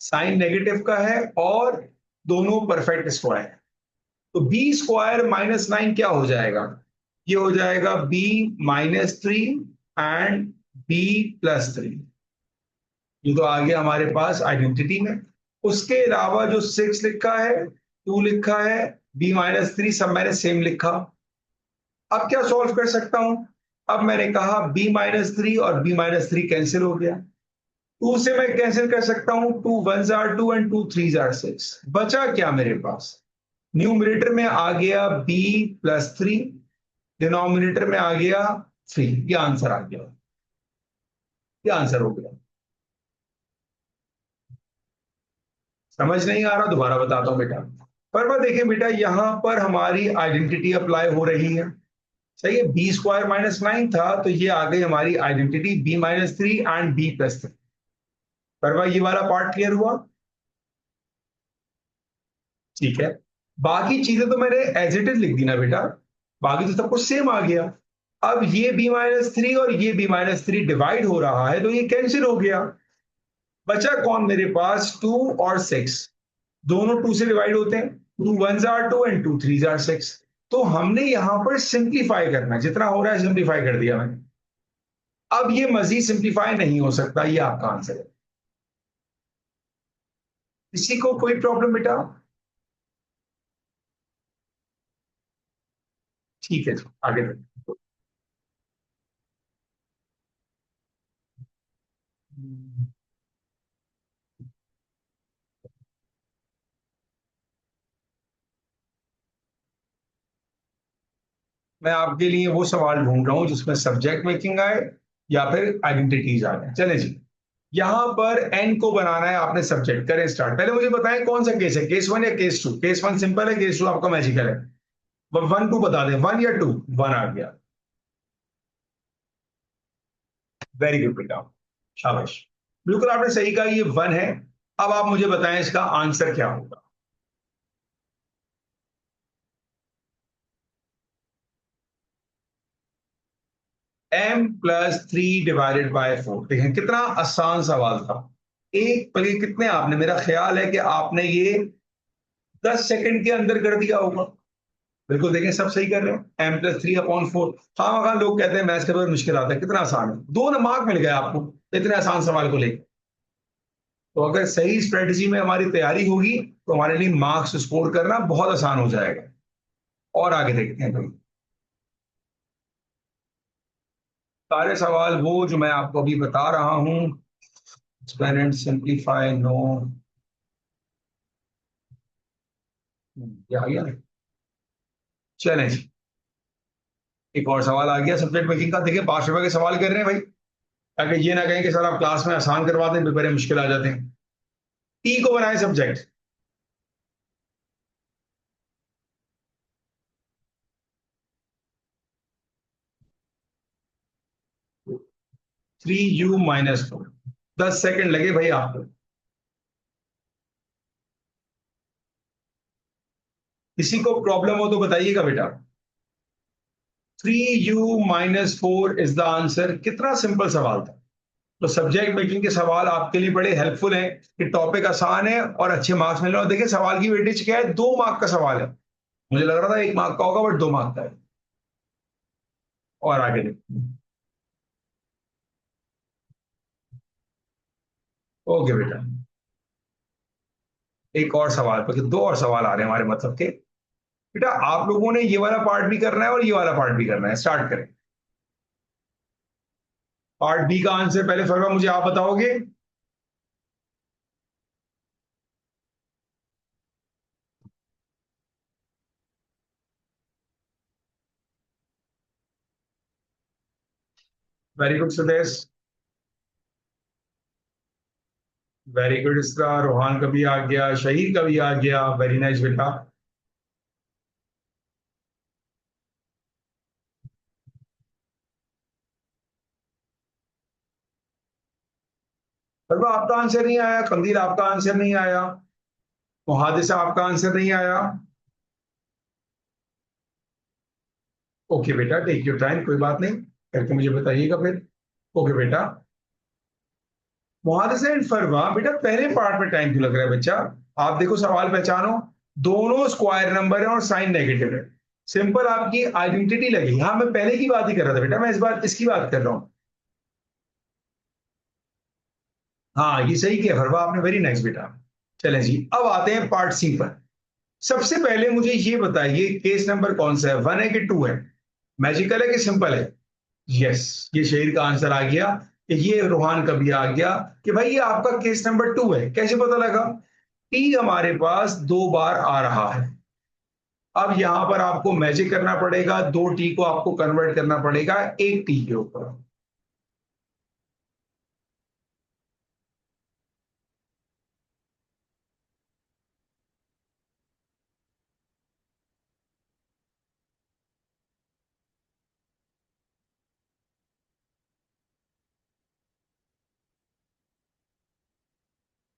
साइन नेगेटिव का है और दोनों परफेक्ट स्क्वायर। तो b² - 9 क्या हो जाएगा? ये हो जाएगा b-3 एंड b+3। ये तो आ गया हमारे पास आइडेंटिटी में। उसके अलावा जो 6 लिखा है, 2 लिखा है, b-3 सब मैंने सेम लिखा। अब क्या सॉल्व कर सकता हूं? अब मैंने कहा b-3 और b-3 कैंसिल हो गया। 2 से मैं कैंसिल कर सकता हूं, 2 1s are 2 and 2 3s are 6। बचा क्या मेरे पास? न्यूमरेटर में आ गया b+3, डिनोमिनेटर में आ गया 3। ये आंसर आ गया, ये आंसर हो गया। समझ नहीं आ रहा? दोबारा बताता हूं बेटा। पर वह देखिए बेटा, यहां पर हमारी आइडेंटिटी अप्लाई हो रही है। सही है, b² - 9 था तो ये आ गई हमारी आइडेंटिटी b-3 एंड b+3। पर वह ये वाला पार्ट क्लियर हुआ? ठीक है। बाकी चीजें तो मैंने एज इट इज लिख दी ना बेटा, बाकी तो सब कुछ सेम आ गया। अब ये b-3 और ये b-3 डिवाइड हो रहा है तो ये कैंसिल हो गया। बचा कौन मेरे पास? 2 और 6। दोनों 2 से डिवाइड होते हैं, 2 1s are 2 and 2 3s are 6। तो हमने यहां पर सिंप्लीफाई करना है, जितना हो रहा है सिंप्लीफाई कर दिया मैंने। अब ये मजीद सिंप्लीफाई नहीं हो सकता, ये आपका आंसर है। किसी को कोई प्रॉब्लम बेटा? ठीक है, आगे बढ़ते हैं। मैं आपके लिए वो सवाल ढूंढ रहा हूं जिसमें सब्जेक्ट मेकिंग आए या फिर आइडेंटिटीज आ जाए। चले जी, यहां पर एन को बनाना है आपने सब्जेक्ट। करें स्टार्ट। पहले मुझे बताएं कौन सा केस है, केस 1 या केस 2? केस 1 सिंपल है, केस 2 आपका मैजिकल है। 1 2 बता दें, 1 या 2? 1 आ गया। वेरी गुड बेटा, शाबाश। बिल्कुल आपने सही कहा, ये 1 है। अब आप मुझे बताएं इसका आंसर क्या होगा। m+3/4। देखें कितना आसान सवाल था। एक बल्कि कितने आपने, मेरा ख्याल है कि आपने ये 10 सेकंड के अंदर कर दिया होगा। बिल्कुल देखें सब सही कर रहे हैं। m+3/4। हाँ लोग कहते हैं मैथ्स का बहुत मुश्किल आता है, कितना आसान है। 2 मार्क मिल गए आपको इतने आसान सवाल को लेकर। तो अगर सही स्ट्रेटजी में हमारी तैयारी होगी तो हमारे लिए मार्क्स स्कोर करना बहुत आसान हो जाएगा। और आगे देखते हैं भाई, सारे सवाल वो जो मैं आपको अभी बता रहा हूं। Explain and simplify, no. ये आ गया। चलें जी, एक और सवाल आ गया सब्जेक्ट मेकिंग का। देखिए 5 रुपए के सवाल कर रहे हैं भाई, ताकि ये ना कहें कि सर आप क्लास में आसान करवा दें, पेपर में मुश्किल आ जाते हैं। टी को बनाए सब्जेक्ट। 3u-4। 10 सेकंड लगे भाई आपको। किसी को प्रॉब्लम हो तो बताइएगा बेटा। 3u-4 is the answer. कितना सिंपल सवाल था। तो सब्जेक्ट मेकिंग के सवाल आपके लिए बड़े हेल्पफुल हैं कि टॉपिक आसान है और अच्छे मार्क्स मिल रहे हैं। और देखिए सवाल की वेटेज क्या है, 2 मार्क का सवाल है। मुझे लग रहा था 1 मार्क का होगा, बट 2 मार्क का है। और आगे देखते हैं। ओके बेटा, एक और सवाल पर, 2 और सवाल आ रहे हैं हमारे मतलब के। बेटा आप लोगों ने ये वाला पार्ट भी करना है और ये वाला पार्ट भी करना है। स्टार्ट करें। पार्ट बी का आंसर पहले फरवा मुझे आप बताओगे। Very good Sudesh, very good इसरा। रोहान का भी आ गया, शहीद का भी आ गया। वेरी नाइस बेटा। फरवा आपका आंसर नहीं आया, कंदील आपका आंसर नहीं आया, मुहादिसा आपका आंसर नहीं आया। ओके बेटा, टेक योर टाइम, कोई बात नहीं, करके मुझे बताइएगा फिर। ओके बेटा। मुहादिसा एंड फरवा बेटा पहले पार्ट में टाइम क्यों लग रहा है बच्चा। आप देखो सवाल पहचानो, दोनों स्क्वायर नंबर है और साइन नेगेटिव है। सिंपल आपकी आइडेंटिटी लगी। हाँ मैं पहले की बात ही कर रहा था बेटा, मैं इस बार इसकी बात कर रहा हूँ। हाँ ये सही किया फरवा आपने, वेरी नाइस बेटा। चलें जी, अब आते हैं पार्ट सी पर। सबसे पहले मुझे ये बताइए केस नंबर कौन सा है, 1 है कि 2 है। मैजिकल है कि सिंपल है। यस, ये शहीद का आंसर आ गया। ये रोहान का भी आ गया कि भाई ये आपका केस नंबर 2 है। कैसे पता लगा। टी हमारे पास 2 बार आ रहा है। अब यहां पर आपको मैजिक करना पड़ेगा, 2 टी को आपको कन्वर्ट करना पड़ेगा 1 टी के ऊपर।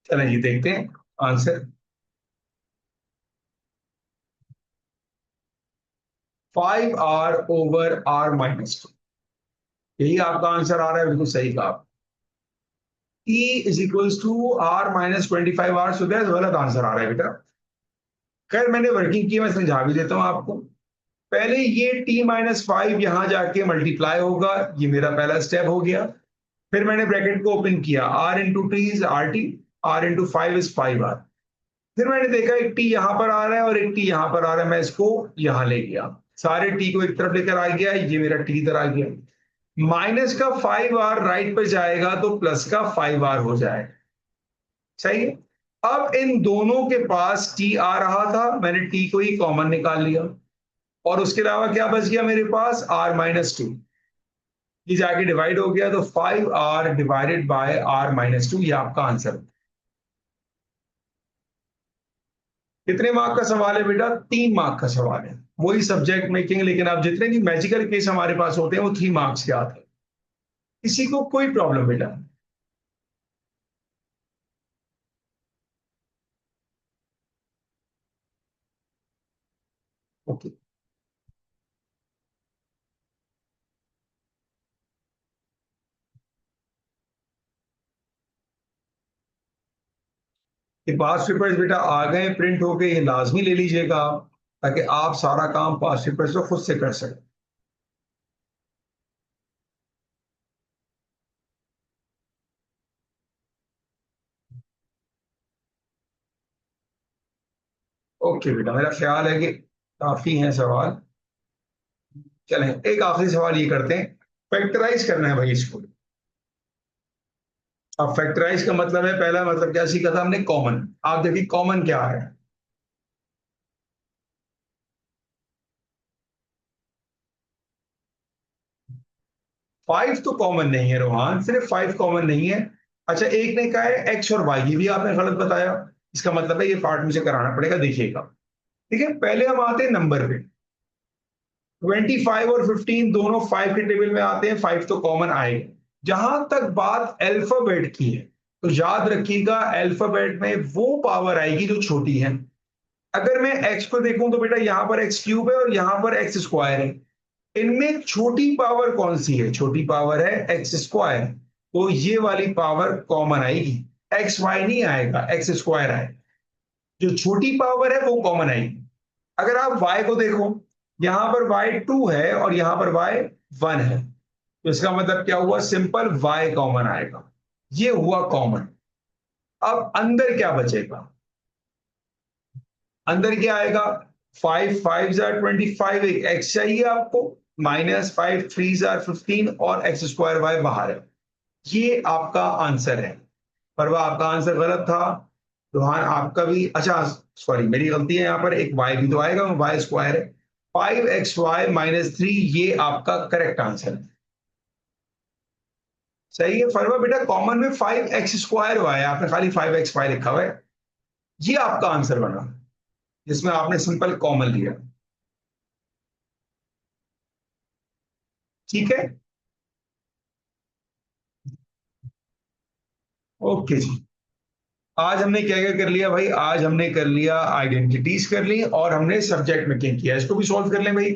चलें जी देखते हैं आंसर। 5r/r-2, यही आपका आंसर आ रहा है। बिल्कुल सही कहा। T is equals to r-25r, so that गलत आंसर आ रहा है बेटा। खैर मैंने वर्किंग की, मैं समझा भी देता हूं आपको। पहले ये t-5 यहां जाके मल्टीप्लाई होगा, ये मेरा पहला स्टेप हो गया। फिर मैंने ब्रैकेट को ओपन किया, r/t is r/t, r/5 is 5r। फिर मैंने देखा एक टी यहां पर आ रहा है और एक टी यहां पर आ रहा है, मैं इसको यहां ले गया। सारे टी को एक तरफ लेकर आ गया, ये मेरा टी इधर आ गया। माइनस का 5r राइट पे जाएगा तो प्लस का 5r हो जाएगा। सही है। अब इन दोनों के पास टी आ रहा था, मैंने टी को ही कॉमन निकाल लिया। और उसके अलावा क्या बच गया मेरे पास, r-2। ये जाके डिवाइड हो गया तो 5r/r-2, ये आपका आंसर। कितने मार्क का सवाल है बेटा, 3 मार्क का सवाल है। वही सब्जेक्ट मेकिंग, लेकिन आप जितने भी मैजिकल केस हमारे पास होते हैं वो 3 मार्क्स के आते हैं। किसी को कोई प्रॉब्लम बेटा। ओके। ये पास्ट पेपर्स बेटा आ गए प्रिंट होके, ये लाजमी ले लीजिएगा आप, ताकि आप सारा काम पास्ट पेपर्स को खुद से कर सकें। ओके बेटा, मेरा ख्याल है कि काफी हैं सवाल। चलें एक आखिरी सवाल ये करते हैं, फैक्टराइज करना है भाई इसको। अब फैक्टराइज का मतलब है, पहला मतलब क्या सीखा था हमने, कॉमन। आप देखिए कॉमन क्या है। 5 तो कॉमन नहीं है रोहान, सिर्फ 5 कॉमन नहीं है। अच्छा, एक ने कहा है एक्स और वाई, ये भी आपने गलत बताया। इसका मतलब है ये पार्ट मुझे कराना पड़ेगा, देखिएगा। ठीक है, पहले हम आते हैं नंबर पे। 25 और 15 दोनों 5 के टेबल में आते हैं, 5 तो कॉमन आएगा। जहां तक बात अल्फाबेट की है, तो याद रखिएगा अल्फाबेट में वो पावर आएगी जो छोटी है। अगर मैं एक्स को देखूं तो बेटा यहाँ पर एक्स क्यूब है और यहाँ पर एक्स स्क्वायर है। इनमें छोटी पावर कौन सी है? छोटी पावर है एक्स स्क्वायर। तो ये वाली पावर कॉमन आएगी, एक्स वाई नहीं आएगा, एक्स स्क्वायर आएगा। जो छोटी पावर है वो कॉमन आएगी। अगर आप y को देखो, यहां पर y 2 है और यहां पर y 1 है, तो इसका मतलब क्या हुआ, सिंपल y कॉमन आएगा। ये हुआ कॉमन। अब अंदर क्या बचेगा? अंदर क्या आएगा? 5 5 जार 25, एक एक्स चाहिए आपको, -5 3 जार 15 और एक्स स्क्वायर वाई बाहर है। ये आपका आंसर है। पर वह आपका आंसर गलत था रोहान, आपका भी। अच्छा सॉरी, मेरी गलती है, यहाँ पर एक वाई भी तो आएगा, वाई स्क्वायर है। 5xy - 3, ये आपका करेक्ट आंसर है। सही है फरवा बेटा, कॉमन में 5x² हुआ है, आपने खाली 5xy लिखा हुआ है। ये आपका आंसर बना, जिसमें आपने सिंपल कॉमन लिया। ठीक है, ओके जी। आज हमने क्या क्या कर लिया भाई? आज हमने कर लिया आइडेंटिटीज कर ली, और हमने सब्जेक्ट में क्या किया, इसको भी सॉल्व कर लें भाई।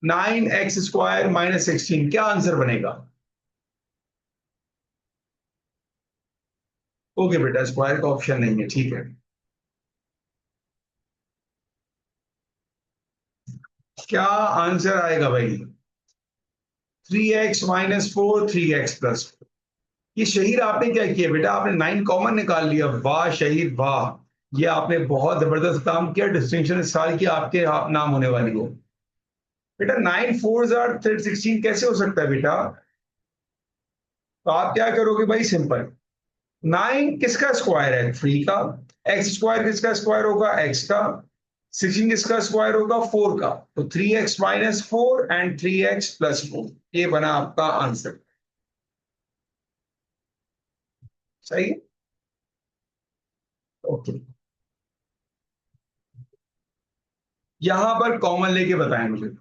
9x² - 16, क्या आंसर बनेगा? ओके बेटा, स्क्वायर का ऑप्शन नहीं है, ठीक है। क्या आंसर आएगा भाई? 3x - 4, 3x+। ये शहीद आपने क्या किया बेटा, आपने 9 कॉमन निकाल लिया, वाह शहीद वाह। ये आपने बहुत जबरदस्त काम किया, डिस्टिंक्शन इस साल की आपके नाम होने वाली हो। बेटा 9 4 16 कैसे हो सकता है बेटा? तो आप क्या करोगे भाई, सिंपल। 9 किसका स्क्वायर है? 3 का। एक्स स्क्वायर किसका स्क्वायर होगा? एक्स का। 16 किसका स्क्वायर होगा? 4 का। तो 3x - 4 एंड 3x+4, ये बना आपका आंसर। सही है, ओके। यहां पर कॉमन लेके बताएं मुझे।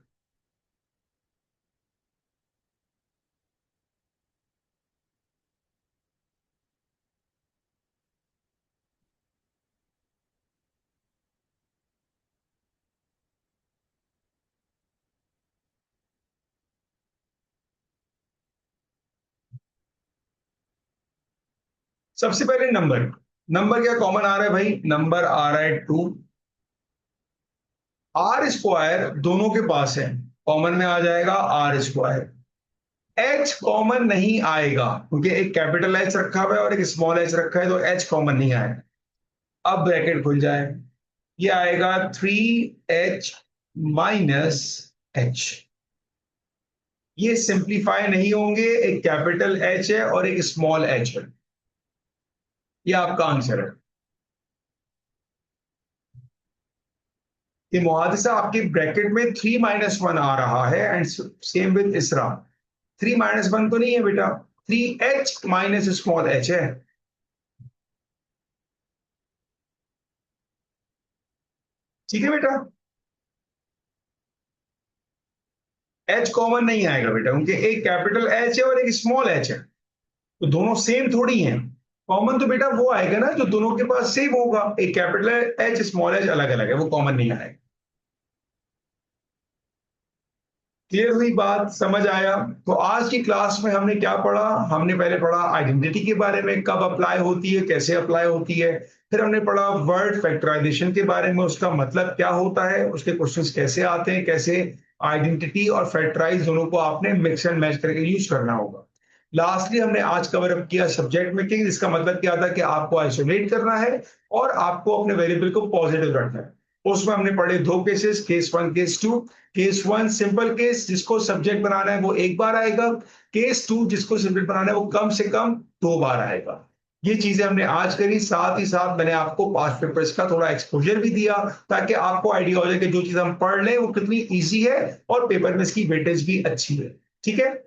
सबसे पहले नंबर, नंबर क्या कॉमन आ रहा है भाई? नंबर आ रहा है 2। आर स्क्वायर दोनों के पास है, कॉमन में आ जाएगा आर स्क्वायर। एच कॉमन नहीं आएगा, क्योंकि एक कैपिटल एच रखा हुआ है और एक स्मॉल एच रखा है, तो एच कॉमन नहीं आएगा। अब ब्रैकेट खुल जाए, ये आएगा 3h - H। ये सिंप्लीफाई नहीं होंगे, एक कैपिटल एच है और एक स्मॉल एच है। ये आपका आंसर है। ये मुहादिसा आपकी ब्रैकेट में 3 - 1 आ रहा है, एंड सेम विद इसरा। 3 - 1 तो नहीं है बेटा, 3h माइनस स्मॉल एच है। ठीक है बेटा, एच कॉमन नहीं आएगा बेटा, क्योंकि एक कैपिटल एच है और एक स्मॉल एच है, तो दोनों सेम थोड़ी हैं। कॉमन तो बेटा वो आएगा ना जो दोनों के पास सेम होगा, एक कैपिटल एच स्मॉल एच अलग अलग है, वो कॉमन नहीं आएगा। क्लियर हुई बात, समझ आया? तो आज की क्लास में हमने क्या पढ़ा? हमने पहले पढ़ा आइडेंटिटी के बारे में, कब अप्लाई होती है, कैसे अप्लाई होती है। फिर हमने पढ़ा वर्ड फैक्टराइजेशन के बारे में, उसका मतलब क्या होता है, उसके क्वेश्चंस कैसे आते हैं, कैसे आइडेंटिटी और फैक्टराइज दोनों को आपने मिक्स एंड मैच करके यूज करना होगा। लास्टली हमने आज कवर अप किया सब्जेक्ट मैचिंग, इसका मतलब क्या था कि आपको आइसोलेट करना है और आपको अपने वेरिएबल को पॉजिटिव रखना है। उसमें हमने पढ़े दो cases, case one, case two. Case one simple case, जिसको सब्जेक्ट बनाना है वो एक बार आएगा। केस टू, जिसको सब्जेक्ट बनाना है वो कम से कम दो बार आएगा। ये चीजें हमने आज करी, साथ ही साथ मैंने आपको पास्ट पेपर्स का थोड़ा एक्सपोजर भी दिया, ताकि आपको आइडिया हो जाए कि जो चीज हम पढ़ लें वो कितनी इजी है और पेपर में इसकी वेटेज भी अच्छी है। ठीक है?